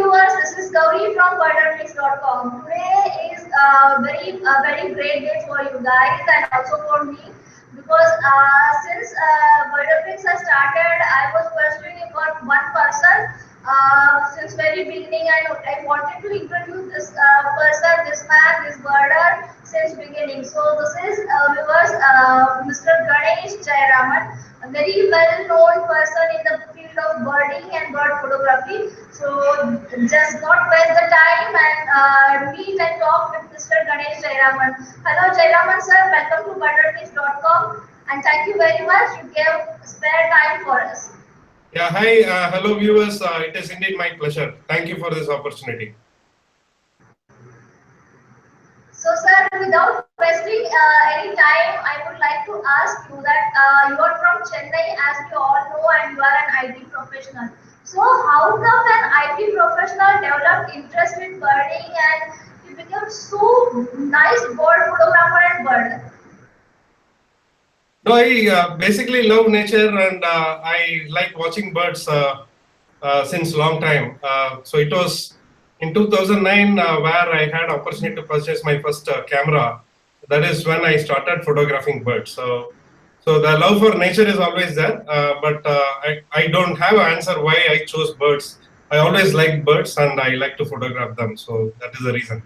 viewers, this is Gauri from birdermix.com. Today is a very great day for you guys and also for me because since Birdermix has started, I was pursuing about one person since very beginning. I wanted to introduce this person, this man, this birder since beginning. So this is viewers, Mr. Ganesh Jayraman, a very well-known person in the field of birding and bird photography. So just not waste the time and meet and talk with Mr. Ganesh Jayraman. Hello Jayraman sir, welcome to birdermix.com and thank you very much. You gave spare time for us. Yeah, hi, hello viewers. It is indeed my pleasure. Thank you for this opportunity. So sir, without wasting any time, I would like to ask you that you are from Chennai as we all know and you are an IT professional. So how come an IT professional developed interest in birding and you became so nice bird photographer and birder? No, I basically love nature and I like watching birds since long time. So it was in 2009 where I had opportunity to purchase my first camera. That is when I started photographing birds. So the love for nature is always there, but I don't have an answer why I chose birds. I always like birds and I like to photograph them. So that is the reason.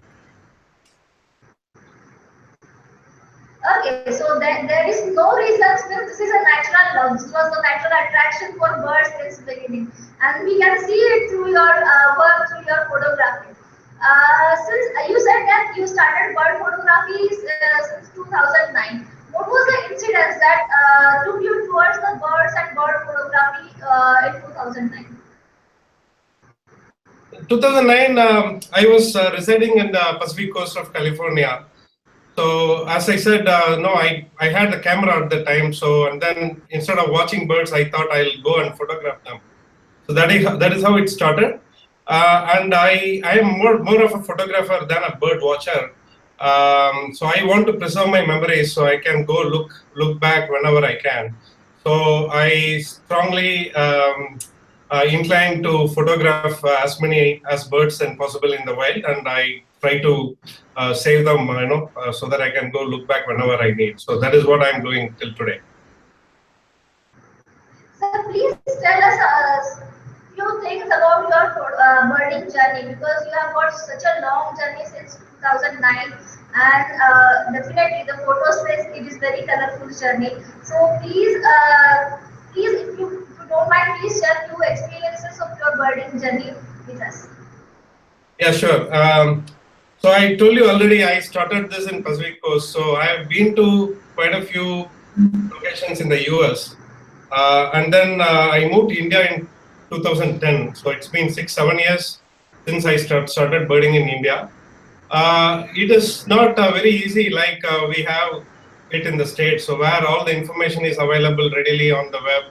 Okay, so there is no reason. This is a natural love. This was a natural attraction for birds since beginning, and we can see it through your work, through your photography. Since you said that you started bird photography since 2009, what was the incidents that took you towards the birds and bird photography in 2009? In 2009, I was residing in the Pacific coast of California. So as I said, no, I had a camera at the time. So and then instead of watching birds, I thought I'll go and photograph them. So that is how it started. And I am more of a photographer than a bird watcher. So I want to preserve my memories so I can go look back whenever I can. So I strongly inclined to photograph as many as birds as possible in the wild, and I try to save them, so that I can go look back whenever I need. So that is what I'm doing till today. So please tell us few things about your birding journey because you have got such a long journey since 2009 and definitely the photo says it is very colorful journey. So please if you don't mind, please share few experiences of your birding journey with us. Yeah, sure. So I told you already I started this in Pacific Coast. So I have been to quite a few locations in the US. And then I moved to India in 2010. So it's been 6-7 years since I started birding in India. It is not very easy like we have it in the States. So where all the information is available readily on the web.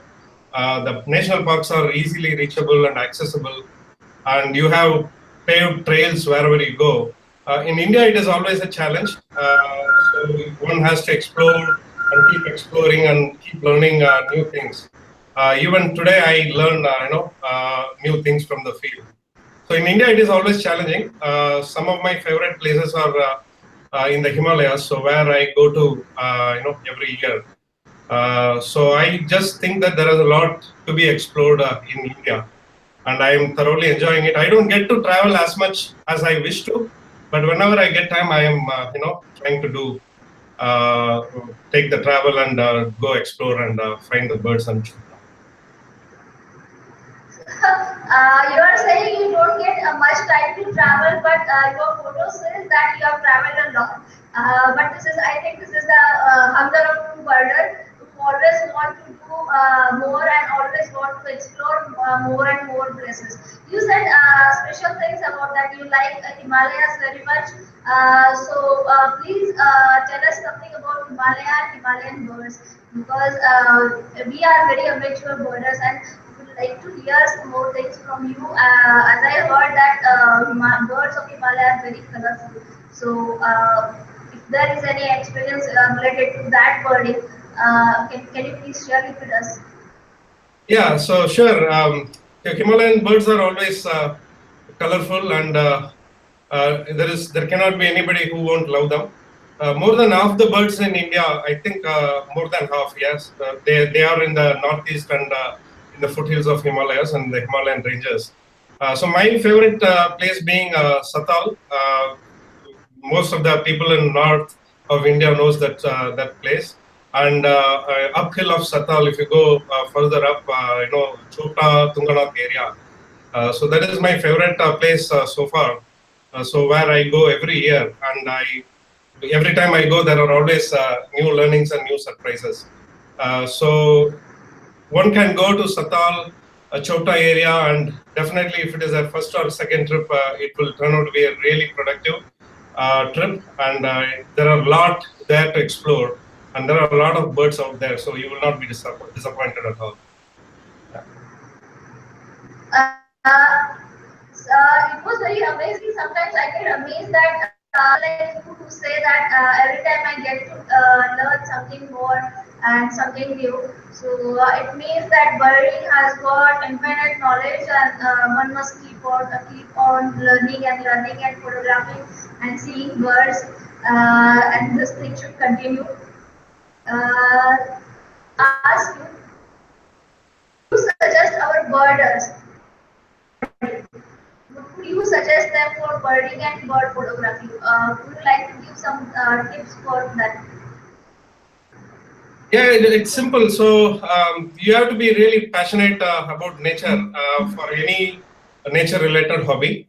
The national parks are easily reachable and accessible. And you have paved trails wherever you go. In India, it is always a challenge. So one has to explore and keep exploring and keep learning new things. Even today, I learn new things from the field. So in India, it is always challenging. Some of my favorite places are in the Himalayas, so where I go to every year. So I just think that there is a lot to be explored in India, and I am thoroughly enjoying it. I don't get to travel as much as I wish to, but whenever I get time, I am trying to do take the travel and go explore and find the birds and shoot them. You are saying you don't get much time to travel, but your photo says that you have traveled a lot. But I think this is the hunger of true birder who always want to do more and always want to explore more and more places. You said special things about that you like Himalayas very much. Please tell us something about Himalaya and Himalayan birds because we are very amateur birders and like to hear some more things from you. As I heard that birds of Himalaya are very colorful. So, if there is any experience related to that birding, can you please share it with us? Yeah, so sure. The Himalayan birds are always colorful, and there cannot be anybody who won't love them. More than half the birds in India, I think more than half, yes, they are in the northeast and in the foothills of Himalayas and the Himalayan ranges. So my favorite place being Satal. Most of the people in north of India knows that place. And uphill of Satal, if you go further up, Chota, Tunganath area. So that is my favorite place so far. So where I go every year, and every time I go, there are always new learnings and new surprises. So one can go to Satal, Chota area, and definitely if it is a first or second trip, it will turn out to be a really productive trip. And there are a lot there to explore, and there are a lot of birds out there, so you will not be disappointed at all. It was very amazing. Sometimes I get amazed that like you to say that every time I get to learn something more and something new. So it means that birding has got infinite knowledge, and one must keep on learning and photographing and seeing birds, and this thing should continue. Ask you, you suggest our birders would you suggest them for birding and bird photography? Would you like to give some tips for that? Yeah, it's simple. So you have to be really passionate about nature for any nature-related hobby.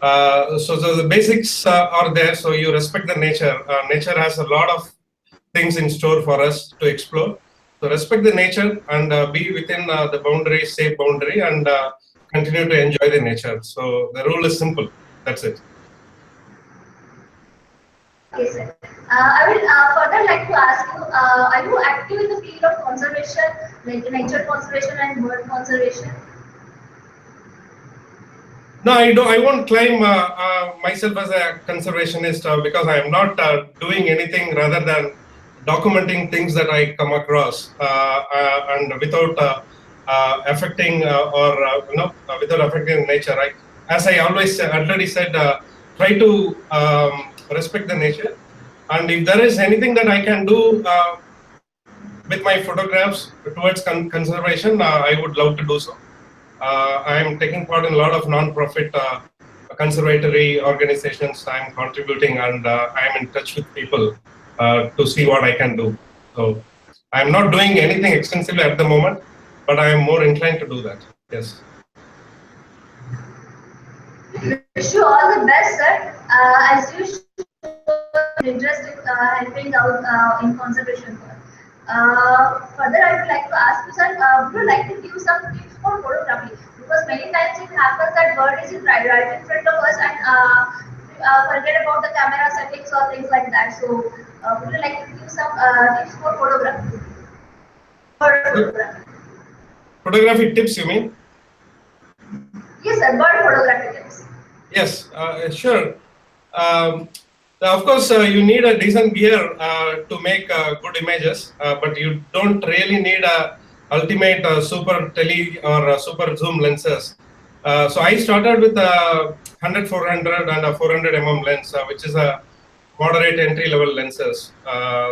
So the basics are there. So you respect the nature. Nature has a lot of things in store for us to explore. So respect the nature and be within the boundary, safe boundary, and continue to enjoy the nature. So the rule is simple. That's it. Okay, sir. I will further like to ask you, are you active in the field of conservation, like nature conservation and bird conservation? No, I don't. I won't claim myself as a conservationist because I am not doing anything rather than documenting things that I come across, and without affecting without affecting nature. As I always already said, try to respect the nature, and if there is anything that I can do with my photographs towards conservation, I would love to do so. I'm taking part in a lot of non-profit conservatory organizations. I'm contributing, and I'm in touch with people to see what I can do. So I'm not doing anything extensively at the moment, but I am more inclined to do that. Yes. Wish you all the best, sir. As you interest in helping out in conservation work. Further, I would like to ask you, sir, would you like to give some tips for photography? Because many times it happens that bird is right in front of us, and forget about the camera settings or things like that. So, would you like to give some tips for photography? Bird photography. Photography tips, you mean? Yes, sir. Bird photography tips. Yes, sure. Of course, you need a decent gear to make good images, but you don't really need a ultimate super tele or super zoom lenses. So I started with a 100-400 and a 400 lens, which is a moderate entry level lenses.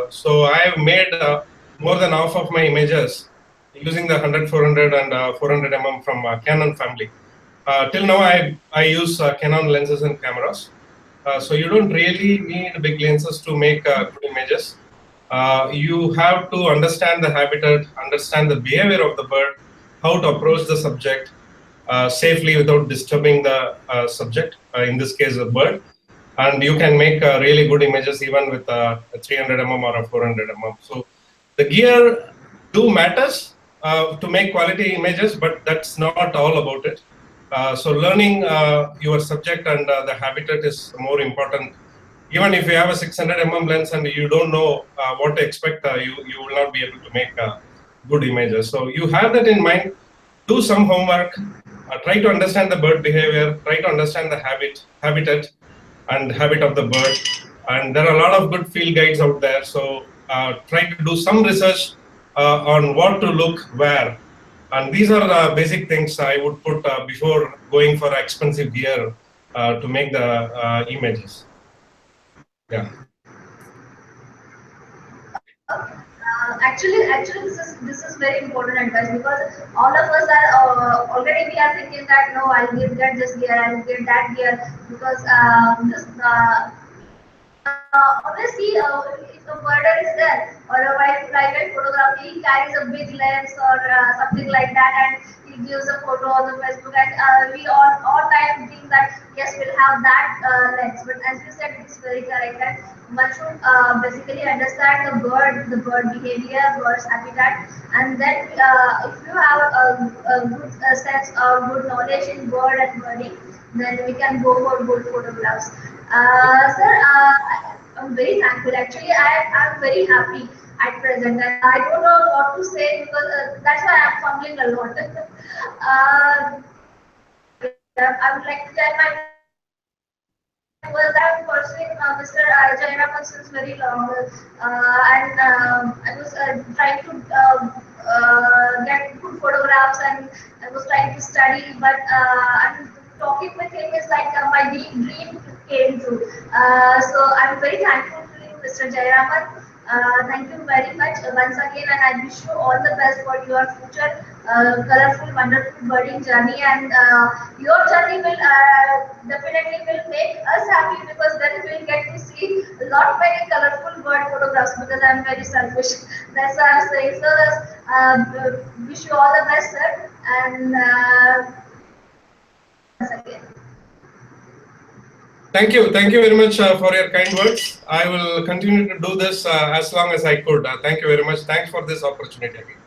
So I have made more than half of my images using the 100-400 and 400 from Canon family. Till now, I use Canon lenses and cameras. So you don't really need big lenses to make good images. You have to understand the habitat, understand the behavior of the bird, how to approach the subject safely without disturbing the subject, in this case the bird. And you can make really good images even with a 300 or a 400 So the gear do matters to make quality images, but that's not all about it. So learning your subject and the habitat is more important. Even if you have a 600 lens and you don't know what to expect, you will not be able to make good images. So you have that in mind. Do some homework. Try to understand the bird behavior. Try to understand the habitat and habit of the bird. And there are a lot of good field guides out there. So try to do some research on what to look where. And these are basic things I would put before going for expensive gear to make the images. Yeah. Actually, this is very important advice, because all of us are already we are thinking that no, I'll get this gear, I'll get that gear, because this always see if a murder is there or a private photography, he carries a big lens or something like that, and he gives a photo on the Facebook, and we all time think that yes, we'll have that lens. But as you said, it's very correct that one should basically understand the bird behavior, bird's habitat, and then if you have a good sense or good knowledge in bird and birding, then we can go for good photographs. Sir, I'm very thankful. Actually, I'm very happy at present, and I don't know what to say, because that's why I'm fumbling a lot. I would like to tell my viewers that I'm pursuing Mr. Jayraman since very long, and I was trying to get good photographs, and I was trying to study, but I'm talking with him is like my dream came true. So I'm very thankful to you, Mr. Jayraman. Thank you very much once again, and I wish you all the best for your future colorful, wonderful birding journey. And your journey will definitely will make us happy, because then we'll get to see a lot many colorful bird photographs. Because I'm very selfish, that's why I'm saying. So, wish you all the best, sir, and once again. Thank you very much for your kind words. I will continue to do this as long as I could. Thank you very much. Thanks for this opportunity again.